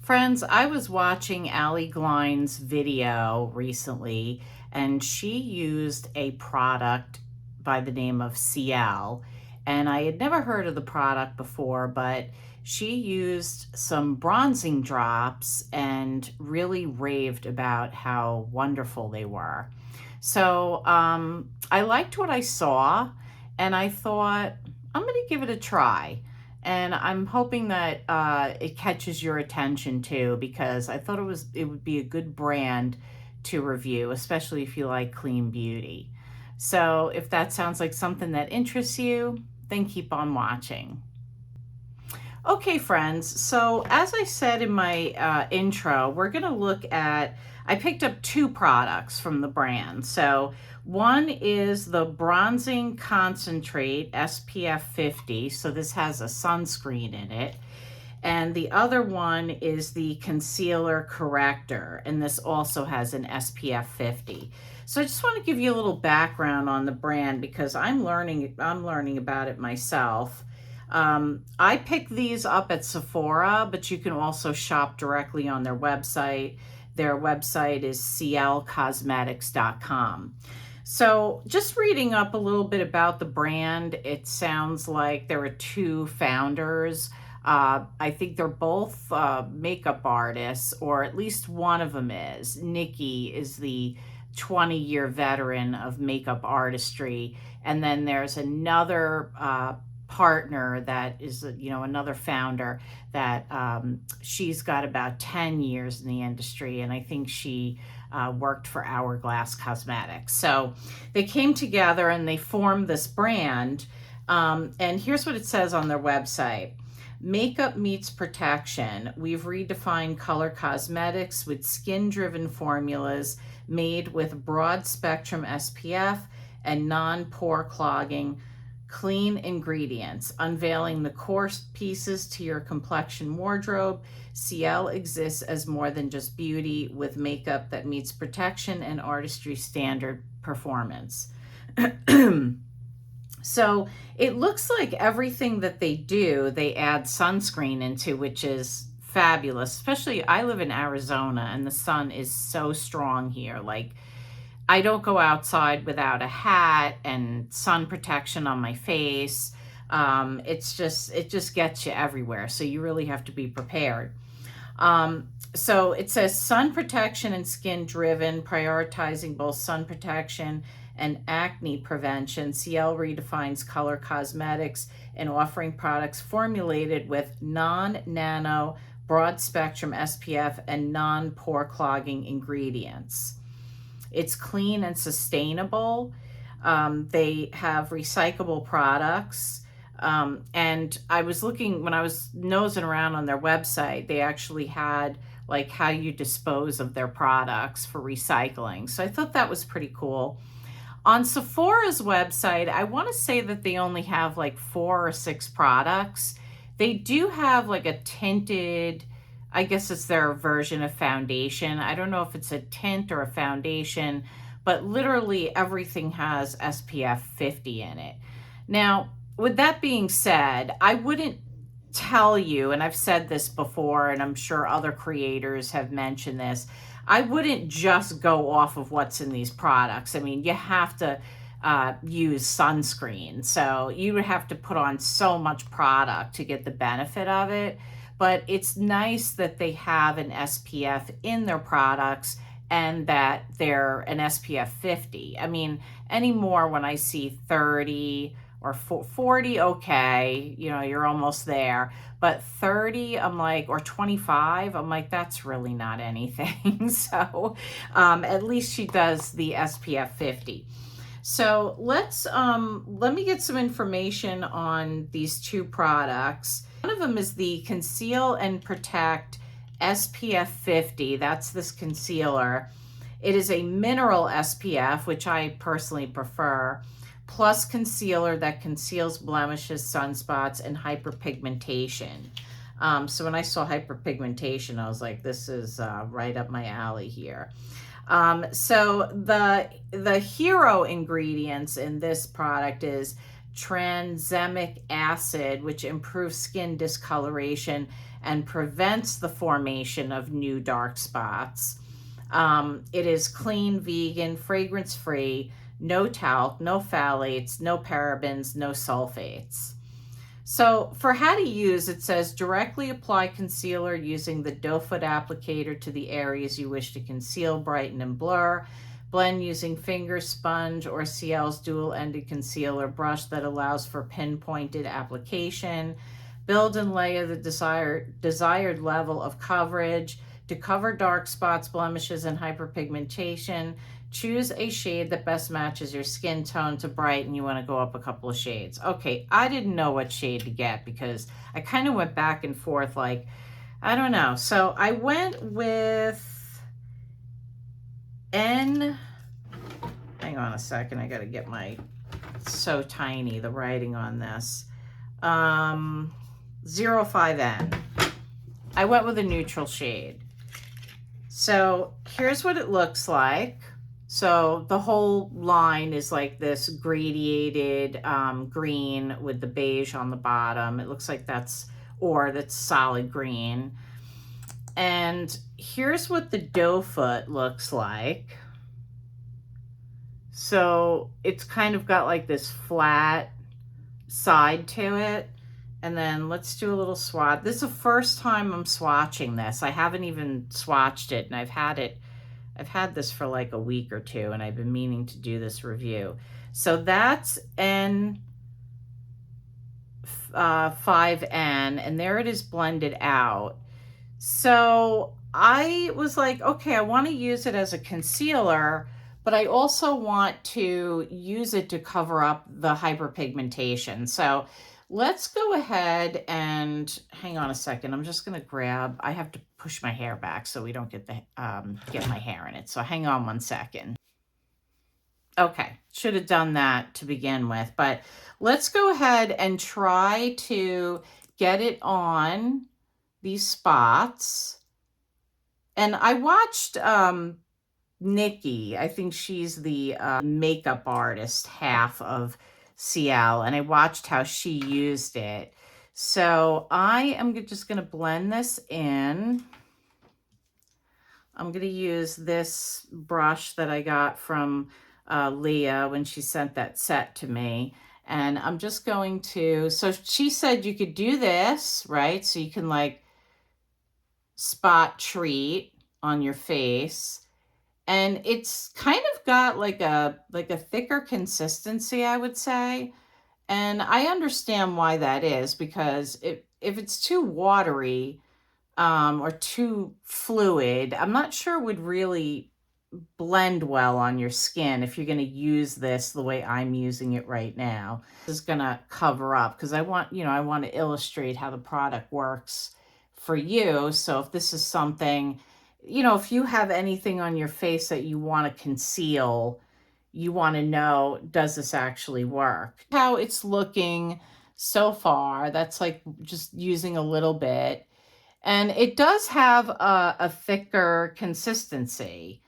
Friends, I was watching Allie Glein's video recently, and she used a product by the name of Ciele. And I had never heard of the product before, but she used some bronzing drops and really raved about how wonderful they were. So I liked what I saw, and I thought, I'm going to give it a try. And I'm hoping that it catches your attention too, because I thought it would be a good brand to review, especially if you like clean beauty. So if that sounds like something that interests you, then keep on watching. Okay, friends, so as I said in my intro, we're going to look at, I picked up two products from the brand. So one is the Bronzing Concentrate SPF 50. So this has a sunscreen in it. And the other one is the Concealer Corrector. And this also has an SPF 50. So I just want to give you a little background on the brand because I'm learning about it myself. I picked these up at Sephora, but you can also shop directly on their website. Their website is cielecosmetics.com. So just reading up a little bit about the brand, it sounds like there are two founders. I think they're both makeup artists, or at least one of them is. Nikki is the 20-year veteran of makeup artistry. And then there's another partner that is, another founder that she's got about 10 years in the industry, and I think she worked for Hourglass Cosmetics. So they came together and they formed this brand, and here's what it says on their website. Makeup meets protection. We've redefined color cosmetics with skin-driven formulas made with broad spectrum SPF and non-pore clogging clean ingredients, unveiling the core pieces to your complexion wardrobe. Ciele exists as more than just beauty, with makeup that meets protection and artistry standard performance. So it looks like everything that they do, they add sunscreen into, which is fabulous. Especially, I live in Arizona and the sun is so strong here. Like, I don't go outside without a hat and sun protection on my face. It just gets you everywhere. So you really have to be prepared. So it says sun protection and skin driven, prioritizing both sun protection and acne prevention. Ciele redefines color cosmetics and offering products formulated with non-nano, broad spectrum SPF and non-pore clogging ingredients. It's clean and sustainable. They have recyclable products. And I was looking, when I was nosing around on their website, they actually had like how you dispose of their products for recycling. So I thought that was pretty cool. On Sephora's website, I want to say that they only have like 4 or 6 products. They do have like a tinted, I guess it's their version of foundation. I don't know if it's a tint or a foundation, but literally everything has SPF 50 in it. Now, with that being said, I wouldn't tell you, and I've said this before, and I'm sure other creators have mentioned this, I wouldn't just go off of what's in these products. I mean, you have to use sunscreen. So you would have to put on so much product to get the benefit of it. But it's nice that they have an SPF in their products and that they're an SPF 50. I mean, anymore when I see 30 or 40, okay, you're almost there. But 30, I'm like, or 25, I'm like, that's really not anything. So at least she does the SPF 50. So let me get some information on these two products. One of them is the Conceal and Protect SPF 50. That's this concealer. It is a mineral SPF, which I personally prefer, plus concealer that conceals blemishes, sunspots, and hyperpigmentation. So when I saw hyperpigmentation, I was like, this is right up my alley here. So the hero ingredients in this product is tranexamic acid, which improves skin discoloration and prevents the formation of new dark spots. It is clean, vegan, fragrance-free, no talc, no phthalates, no parabens, no sulfates. So for how to use, it says directly apply concealer using the doe foot applicator to the areas you wish to conceal, brighten, and blur. Blend using finger, sponge, or Ciele's dual-ended concealer brush that allows for pinpointed application. Build and layer the desired level of coverage to cover dark spots, blemishes, and hyperpigmentation. Choose a shade that best matches your skin tone. To brighten, you want to go up a couple of shades. Okay, I didn't know what shade to get because I kind of went back and forth, like, I don't know. So I went with hang on a second, I got to get my, it's so tiny, the writing on this. 05N. I went with a neutral shade. So here's what it looks like. So the whole line is like this gradiated green with the beige on the bottom. It looks like that's solid green. And here's what the doe foot looks like. So it's kind of got like this flat side to it. And then let's do a little swatch. This is the first time I'm swatching this. I haven't even swatched it, and I've had this for like a week or two, and I've been meaning to do this review. So that's N5N, and there it is blended out. So I was like, okay, I want to use it as a concealer, but I also want to use it to cover up the hyperpigmentation. So let's go ahead and hang on a second. I'm just going to grab, I have to push my hair back so we don't get my hair in it. So hang on one second. Okay, should have done that to begin with, but let's go ahead and try to get it on these spots. And I watched Nikki, I think she's the makeup artist half of Ciele, and I watched how she used it. So I am just going to blend this in. I'm going to use this brush that I got from Leah when she sent that set to me. And I'm just going to, so she said you could do this, right? So you can like spot treat on your face. And it's kind of got like a thicker consistency, I would say. And I understand why that is, because if it's too watery or too fluid, I'm not sure it would really blend well on your skin if you're going to use this the way I'm using it right now. This is going to cover up because I want to illustrate how the product works for you. So if this is something, if you have anything on your face that you want to conceal, you want to know, does this actually work? How it's looking so far, that's like just using a little bit. And it does have a thicker consistency.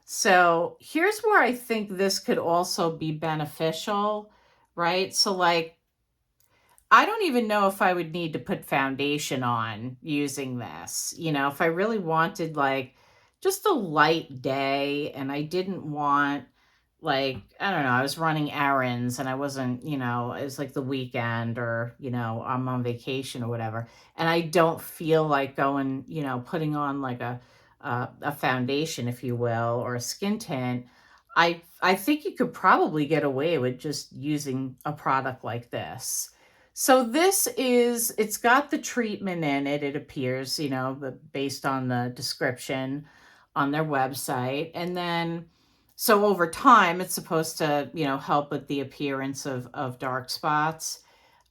So here's where I think this could also be beneficial, right? So like, I don't even know if I would need to put foundation on using this. If I really wanted like just a light day and I didn't want, like, I don't know, I was running errands and I wasn't, it was like the weekend or, I'm on vacation or whatever. And I don't feel like going, putting on like a foundation, if you will, or a skin tint. I think you could probably get away with just using a product like this. So it's got the treatment in it, it appears, based on the description on their website. And then, so over time, it's supposed to, help with the appearance of dark spots.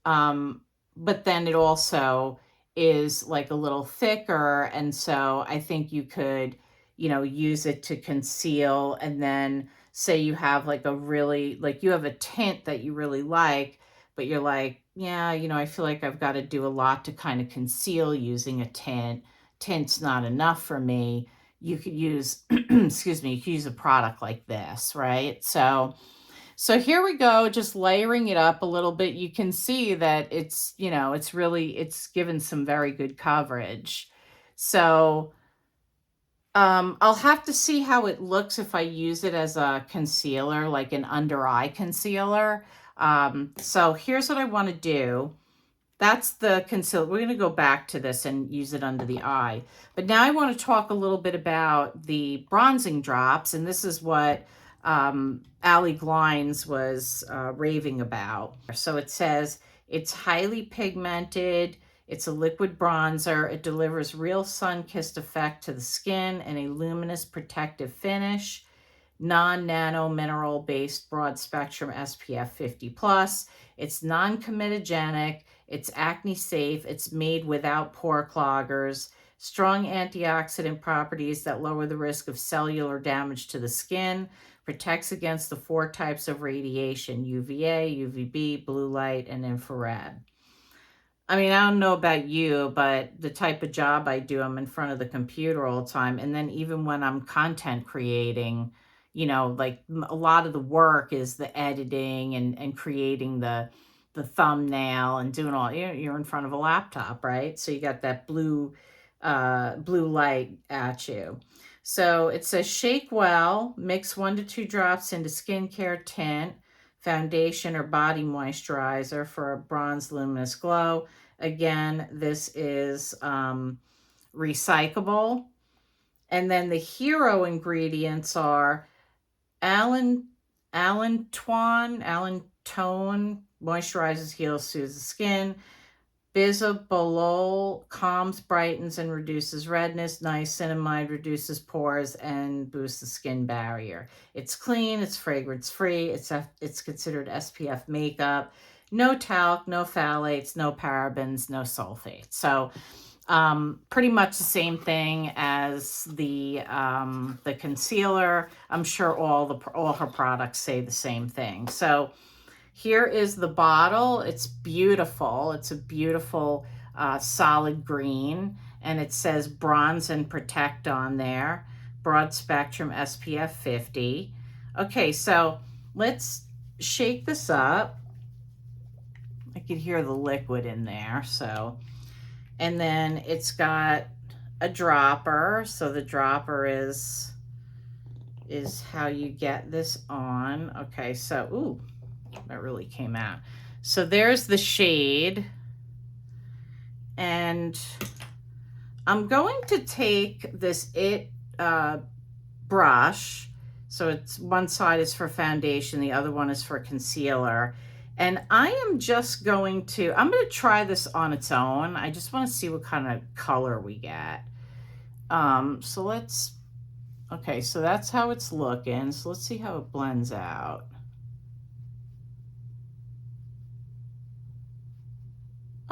But then it also is like a little thicker. And so I think you could, use it to conceal. And then say you have like you have a tint that you really like, but you're like, yeah, I feel like I've got to do a lot to kind of conceal using a tint. Tint's not enough for me. You could use, excuse me, you could use a product like this, right? So So here we go, just layering it up a little bit. You can see that it's, you know, it's given some very good coverage. So I'll have to see how it looks if I use it as a concealer, like an under eye concealer. So here's what I want to do. That's the concealer. We're going to go back to this and use it under the eye. But now I want to talk a little bit about the bronzing drops. And this is what Allie Glines was raving about. So it says it's highly pigmented. It's a liquid bronzer. It delivers real sun-kissed effect to the skin and a luminous protective finish. Non-nano mineral based broad spectrum SPF 50 plus. It's non-comedogenic. It's acne safe. It's made without pore cloggers. Strong antioxidant properties that lower the risk of cellular damage to the skin. Protects against the 4 types of radiation: UVA, UVB, blue light, and infrared. I mean, I don't know about you, but the type of job I do, I'm in front of the computer all the time. And then even when I'm content creating, you know, like a lot of the work is the editing and creating the thumbnail and doing all, you're in front of a laptop, right? So you got that blue light at you. So it says shake well, mix 1 to 2 drops into skincare tint, foundation or body moisturizer for a bronze luminous glow. Again, this is recyclable. And then the hero ingredients are allantoin moisturizes, heals, soothes the skin. Bisabolol calms, brightens, and reduces redness. Niacinamide reduces pores and boosts the skin barrier. It's clean, it's fragrance-free, it's considered SPF makeup. No talc, no phthalates, no parabens, no sulfates. So pretty much the same thing as the concealer. I'm sure all her products say the same thing. So here is the bottle. It's beautiful. It's a beautiful solid green, and it says bronze and protect on there. Broad spectrum SPF 50. Okay, so let's shake this up. I could hear the liquid in there. So, and then it's got a dropper. So the dropper is how you get this on. Okay, so ooh, that really came out. So there's the shade, and I'm going to take this brush. So it's one side is for foundation, the other one is for concealer. And I am just going to, I'm going to try this on its own. I just want to see what kind of color we get. So let's, okay, so that's how it's looking. So let's see how it blends out.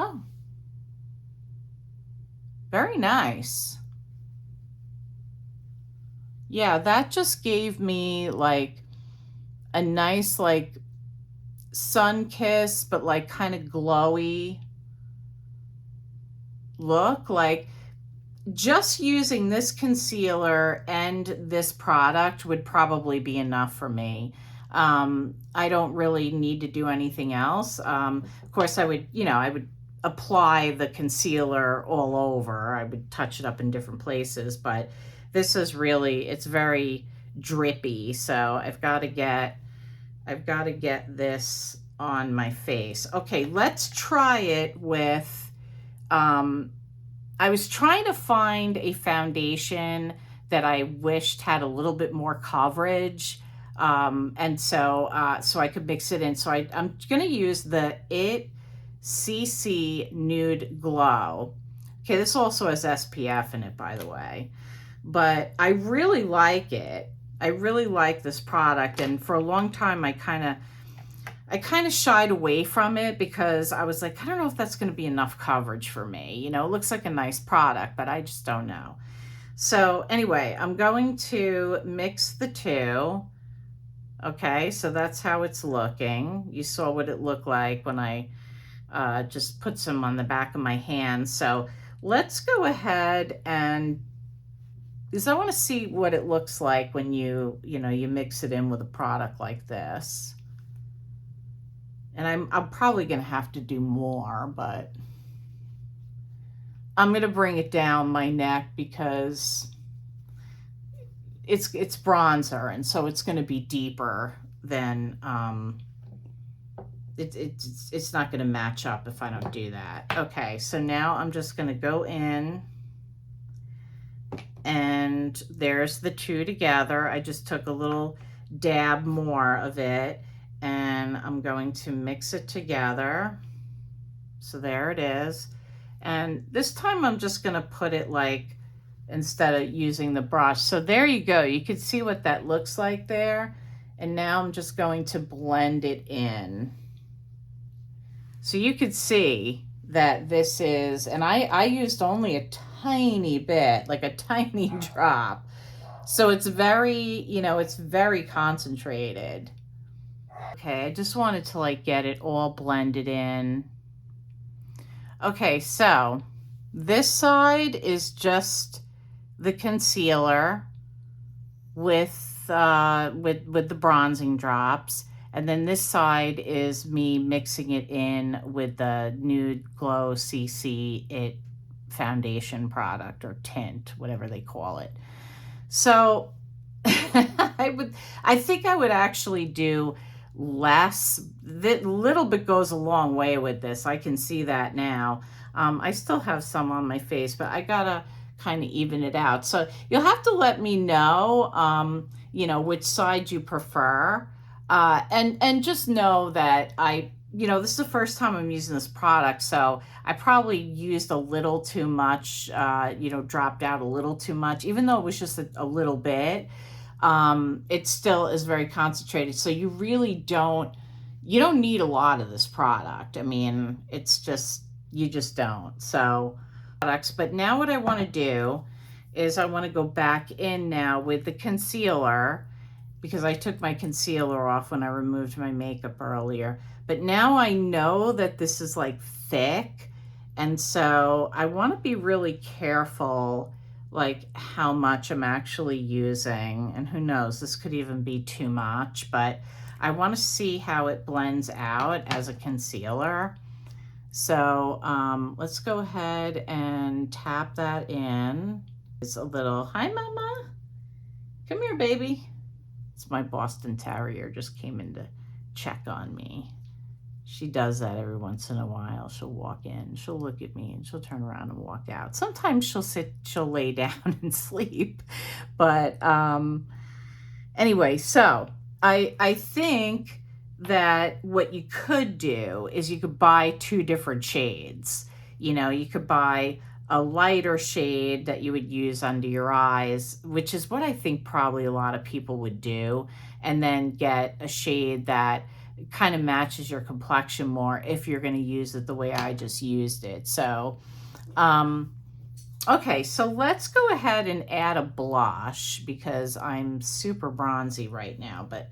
Oh, very nice. Yeah, that just gave me like a nice like sun kiss, but like kind of glowy look. Like just using this concealer and this product would probably be enough for me. I don't really need to do anything else. Of course, I would apply the concealer all over. I would touch it up in different places, but this is really, it's very drippy. So I've got to get this on my face. Okay, let's try it with, I was trying to find a foundation that I wished had a little bit more coverage. And so I could mix it in. So I'm going to use the CC Nude Glow. Okay, this also has SPF in it, by the way. But I really like it. I really like this product. And for a long time, I kind of shied away from it because I was like, I don't know if that's going to be enough coverage for me. You know, it looks like a nice product, but I just don't know. So anyway, I'm going to mix the two. Okay, so that's how it's looking. You saw what it looked like when I just put some on the back of my hand. So let's go ahead and, because I want to see what it looks like when you mix it in with a product like this. And I'm probably going to have to do more, but I'm going to bring it down my neck because it's bronzer, and so it's going to be deeper than it's not going to match up if I don't do that. Okay, so now I'm just going to go in, and there's the two together. I just took a little dab more of it, and I'm going to mix it together. So there it is. And this time I'm just going to put it like, instead of using the brush. So there you go. You can see what that looks like there. And now I'm just going to blend it in. So you could see that this is, and I used only a tiny bit, like a tiny drop. So it's very, you know, it's very concentrated. Okay, I just wanted to like get it all blended in. Okay, so this side is just the concealer with the bronzing drops, and then this side is me mixing it in with the Nude Glow CC It foundation product, or tint, whatever they call it. So I think I would actually do less. That little bit goes a long way with this. I can see that now. I still have some on my face, but I gotta kind of even it out. So you'll have to let me know, you know, which side you prefer. And just know that you know, this is the first time I'm using this product, so I probably used a little too much, you know, dropped out a little too much, even though it was just a little bit. It still is very concentrated. So you really don't need a lot of this product. I mean, it's just, you just don't. So products, but now what I want to do is I want to go back in now with the concealer, because I took my concealer off when I removed my makeup earlier. But now I know that this is like thick, and so I want to be really careful like how much I'm actually using, and who knows, this could even be too much, but I want to see how it blends out as a concealer. So let's go ahead and tap that in. It's a little, hi mama, come here baby. It's my Boston Terrier, just came in to check on me. She does that every once in a while. She'll walk in, she'll look at me, and she'll turn around and walk out. Sometimes she'll lay down and sleep. But anyway, so I think that what you could do is you could buy two different shades. You know, you could buy a lighter shade that you would use under your eyes, which is what I think probably a lot of people would do, and then get a shade that kind of matches your complexion more if you're going to use it the way I just used it. So okay, so let's go ahead and add a blush, because I'm super bronzy right now. But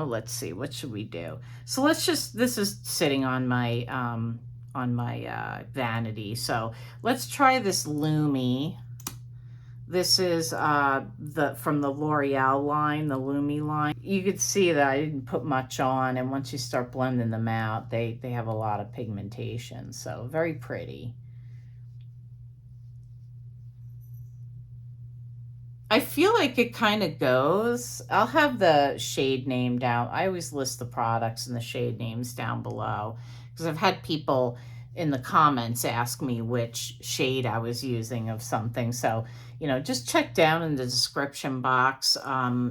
let's see, what should we do? So let's just, this is sitting on my vanity, so let's try this Lumi. This is from the L'Oreal line, the Lumi line. You could see that I didn't put much on, and once you start blending them out, they have a lot of pigmentation, so very pretty. I feel like it kind of goes. I'll have the shade name down. I always list the products and the shade names down below, because I've had people in the comments ask me which shade I was using of something. So, you know, just check down in the description box.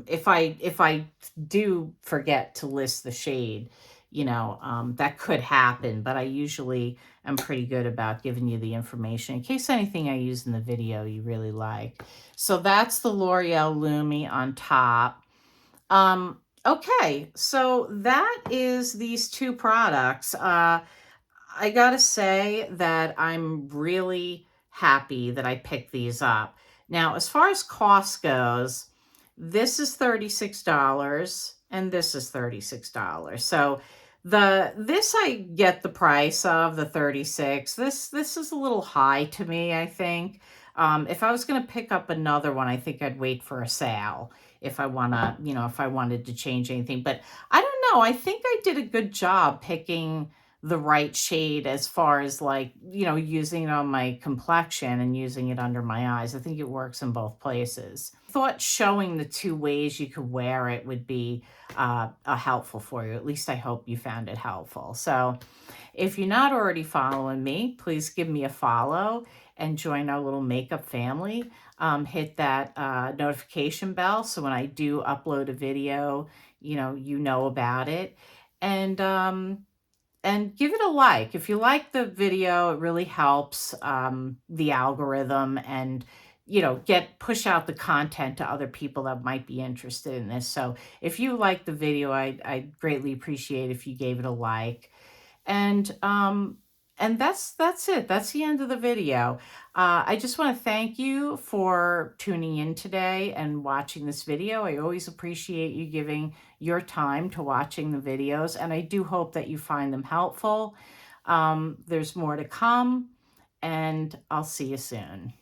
If I do forget to list the shade, you know, that could happen, but I usually am pretty good about giving you the information in case anything I use in the video you really like. So that's the L'Oreal Lumi on top. Okay, so that is these two products. I gotta say that I'm really happy that I picked these up. Now, as far as cost goes, this is $36 and this is $36. So this I get the price of, the 36. This is a little high to me, I think. If I was going to pick up another one, I think I'd wait for a sale if I want to, you know, if I wanted to change anything. But I don't know. I think I did a good job picking the right shade as far as like, using it on my complexion and using it under my eyes. I think it works in both places. Thought showing the two ways you could wear it would be helpful for you. At least I hope you found it helpful. So if you're not already following me, please give me a follow and join our little makeup family. Hit that notification bell so when I do upload a video, you know about it. And give it a like. If you like the video, it really helps the algorithm and push out the content to other people that might be interested in this. So if you like the video, I'd greatly appreciate if you gave it a like. And that's it. That's the end of the video. I just want to thank you for tuning in today and watching this video. I always appreciate you giving your time to watching the videos, and I do hope that you find them helpful. There's more to come, and I'll see you soon.